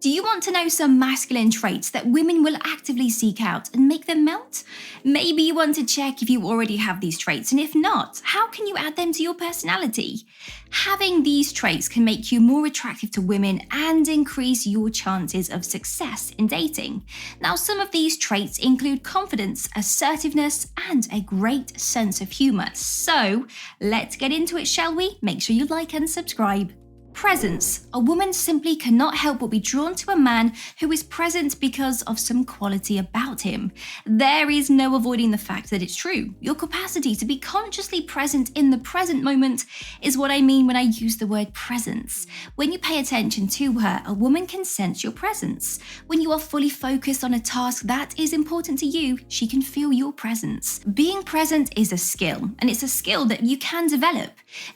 Do you want to know some masculine traits that women will actively seek out and make them melt? Maybe you want to check if you already have these traits, and if not, how can you add them to your personality? Having these traits can make you more attractive to women and increase your chances of success in dating. Now, some of these traits include confidence, assertiveness, and a great sense of humor. So, let's get into it, shall we? Make sure you like and subscribe. Presence. A woman simply cannot help but be drawn to a man who is present because of some quality about him. There is no avoiding the fact that it's true. Your capacity to be consciously present in the present moment is what I mean when I use the word presence. When you pay attention to her, a woman can sense your presence. When you are fully focused on a task that is important to you, she can feel your presence. Being present is a skill, and it's a skill that you can develop.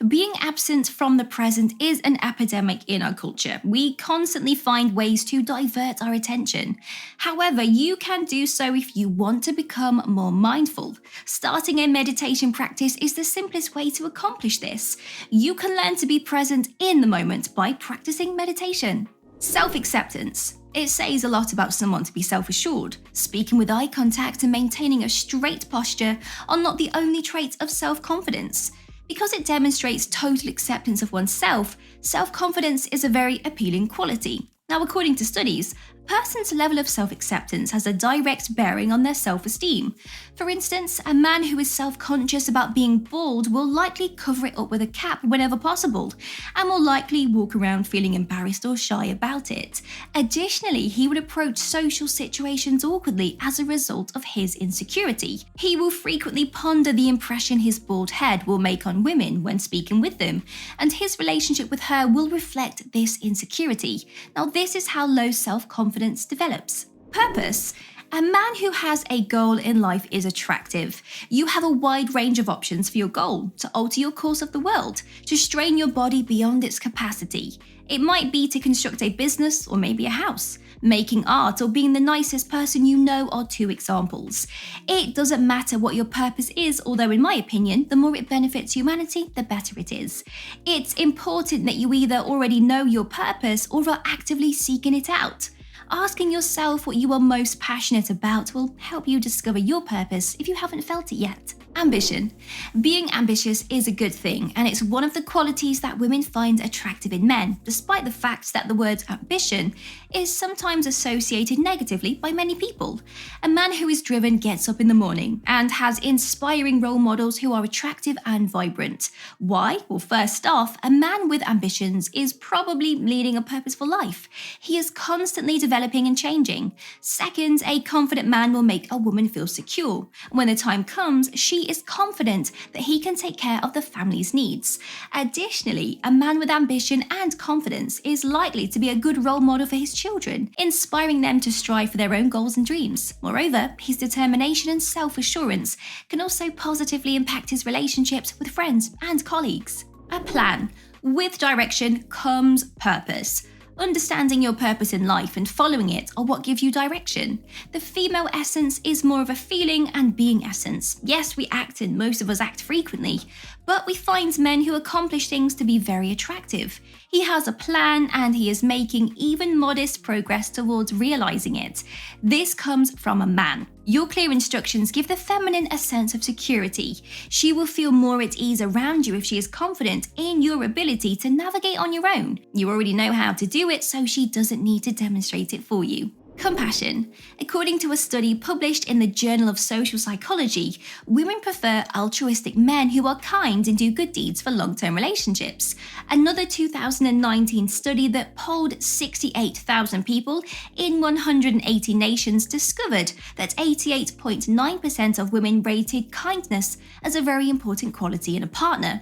Being absent from the present is an epidemic in our culture. We constantly find ways to divert our attention. However, you can do so if you want to become more mindful. Starting a meditation practice is the simplest way to accomplish this. You can learn to be present in the moment by practicing meditation. Self-acceptance. It says a lot about someone to be self-assured. Speaking with eye contact and maintaining a straight posture are not the only traits of self-confidence. Because it demonstrates total acceptance of oneself, self-confidence is a very appealing quality. Now, according to studies, a person's level of self-acceptance has a direct bearing on their self-esteem. For instance, a man who is self-conscious about being bald will likely cover it up with a cap whenever possible, and will likely walk around feeling embarrassed or shy about it. Additionally, he would approach social situations awkwardly as a result of his insecurity. He will frequently ponder the impression his bald head will make on women when speaking with them, and his relationship with her will reflect this insecurity. Now, this is how low self-confidence develops. Purpose. A man who has a goal in life is attractive. You have a wide range of options for your goal: to alter your course of the world, to strain your body beyond its capacity. It might be to construct a business or maybe a house. Making art or being the nicest person you know are two examples. It doesn't matter what your purpose is, although in my opinion, the more it benefits humanity, the better it is. It's important that you either already know your purpose or are actively seeking it out. Asking yourself what you are most passionate about will help you discover your purpose if you haven't felt it yet. Ambition. Being ambitious is a good thing, and it's one of the qualities that women find attractive in men, despite the fact that the word ambition is sometimes associated negatively by many people. A man who is driven gets up in the morning and has inspiring role models who are attractive and vibrant. Why? Well, first off, a man with ambitions is probably leading a purposeful life. He is constantly developing and changing. Second, a confident man will make a woman feel secure. When the time comes, she is confident that he can take care of the family's needs. Additionally, a man with ambition and confidence is likely to be a good role model for his children, inspiring them to strive for their own goals and dreams. Moreover, his determination and self-assurance can also positively impact his relationships with friends and colleagues. A plan. With direction comes purpose. Understanding your purpose in life and following it are what give you direction. The female essence is more of a feeling and being essence. Yes, we act, and most of us act frequently, but we find men who accomplish things to be very attractive. He has a plan and he is making even modest progress towards realizing it. This comes from a man. Your clear instructions give the feminine a sense of security. She will feel more at ease around you if she is confident in your ability to navigate on your own. You already know how to do it, so she doesn't need to demonstrate it for you. Compassion. According to a study published in the Journal of Social Psychology, women prefer altruistic men who are kind and do good deeds for long-term relationships. Another 2019 study that polled 68,000 people in 180 nations discovered that 88.9% of women rated kindness as a very important quality in a partner.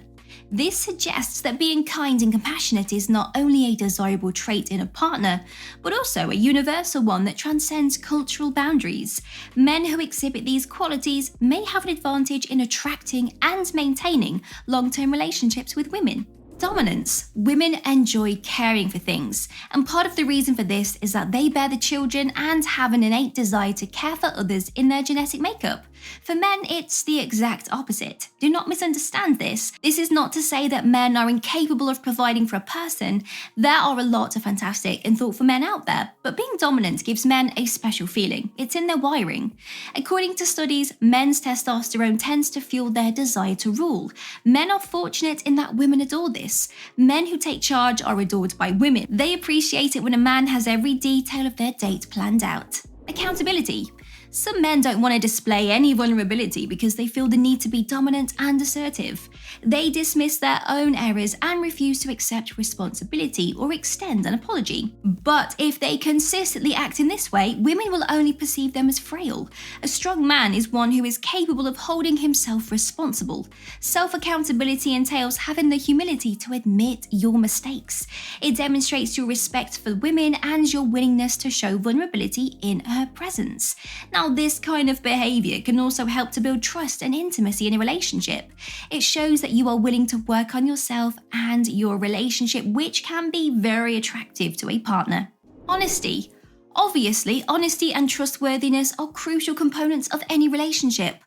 This suggests that being kind and compassionate is not only a desirable trait in a partner, but also a universal one that transcends cultural boundaries. Men who exhibit these qualities may have an advantage in attracting and maintaining long-term relationships with women. Dominance. Women enjoy caring for things, and part of the reason for this is that they bear the children and have an innate desire to care for others in their genetic makeup. For men, it's the exact opposite. Do not misunderstand this. This is not to say that men are incapable of providing for a person. There are a lot of fantastic and thoughtful men out there, but being dominant gives men a special feeling. It's in their wiring. According to studies, men's testosterone tends to fuel their desire to rule. Men are fortunate in that women adore this. Men who take charge are adored by women. They appreciate it when a man has every detail of their date planned out. Accountability. Some men don't want to display any vulnerability because they feel the need to be dominant and assertive. They dismiss their own errors and refuse to accept responsibility or extend an apology. But if they consistently act in this way, women will only perceive them as frail. A strong man is one who is capable of holding himself responsible. Self-accountability entails having the humility to admit your mistakes. It demonstrates your respect for women and your willingness to show vulnerability in her presence. Now, this kind of behavior can also help to build trust and intimacy in a relationship. It shows that you are willing to work on yourself and your relationship, which can be very attractive to a partner. Honesty. Obviously, honesty and trustworthiness are crucial components of any relationship.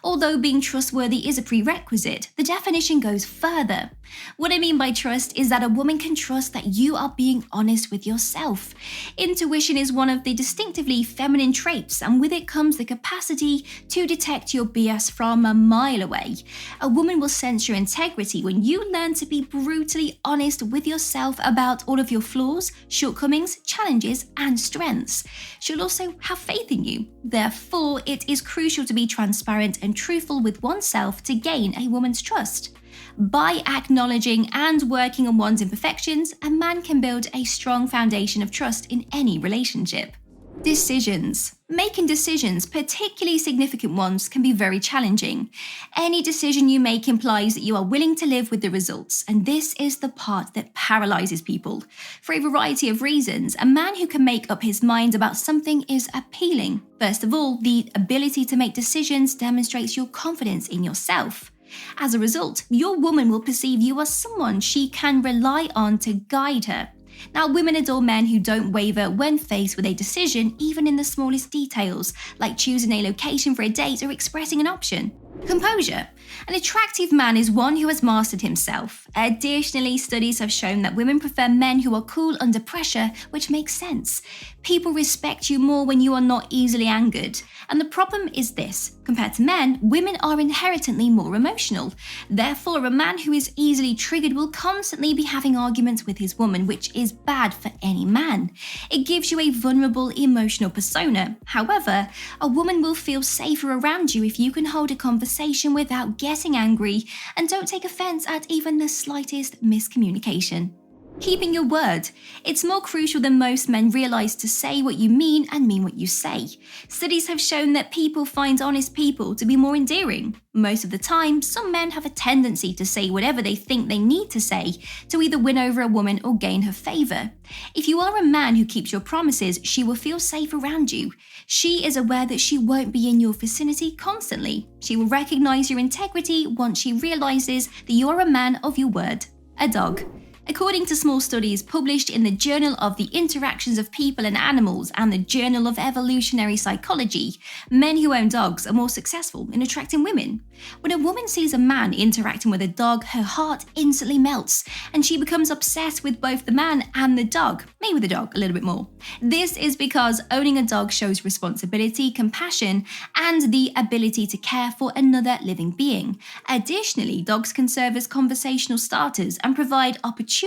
Although being trustworthy is a prerequisite, the definition goes further. What I mean by trust is that a woman can trust that you are being honest with yourself. Intuition is one of the distinctively feminine traits, and with it comes the capacity to detect your BS from a mile away. A woman will sense your integrity when you learn to be brutally honest with yourself about all of your flaws, shortcomings, challenges, and strengths. She'll also have faith in you. Therefore, it is crucial to be transparent and truthful with oneself to gain a woman's trust. By acknowledging and working on one's imperfections, a man can build a strong foundation of trust in any relationship. Decisions. Making decisions, particularly significant ones, can be very challenging. Any decision you make implies that you are willing to live with the results, and this is the part that paralyzes people. For a variety of reasons, a man who can make up his mind about something is appealing. First of all, the ability to make decisions demonstrates your confidence in yourself. As a result, your woman will perceive you as someone she can rely on to guide her. Now, women adore men who don't waver when faced with a decision, even in the smallest details, like choosing a location for a date or expressing an option. Composure. An attractive man is one who has mastered himself. Additionally, studies have shown that women prefer men who are cool under pressure, which makes sense. People respect you more when you are not easily angered. And the problem is this: compared to men, women are inherently more emotional. Therefore, a man who is easily triggered will constantly be having arguments with his woman, which is bad for any man. It gives you a vulnerable emotional persona. However, a woman will feel safer around you if you can hold a conversation without getting angry and don't take offense at even the slightest miscommunication. Keeping your word. It's more crucial than most men realize to say what you mean and mean what you say. Studies have shown that people find honest people to be more endearing. Most of the time, some men have a tendency to say whatever they think they need to say to either win over a woman or gain her favor. If you are a man who keeps your promises, she will feel safe around you. She is aware that she won't be in your vicinity constantly. She will recognize your integrity once she realizes that you are a man of your word. A dog. According to small studies published in the Journal of the Interactions of People and Animals and the Journal of Evolutionary Psychology, men who own dogs are more successful in attracting women. When a woman sees a man interacting with a dog, her heart instantly melts, and she becomes obsessed with both the man and the dog, maybe with the dog a little bit more. This is because owning a dog shows responsibility, compassion, and the ability to care for another living being. Additionally, dogs can serve as conversational starters and provide opportunities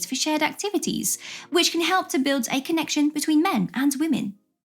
for shared activities, which can help to build a connection between men and women.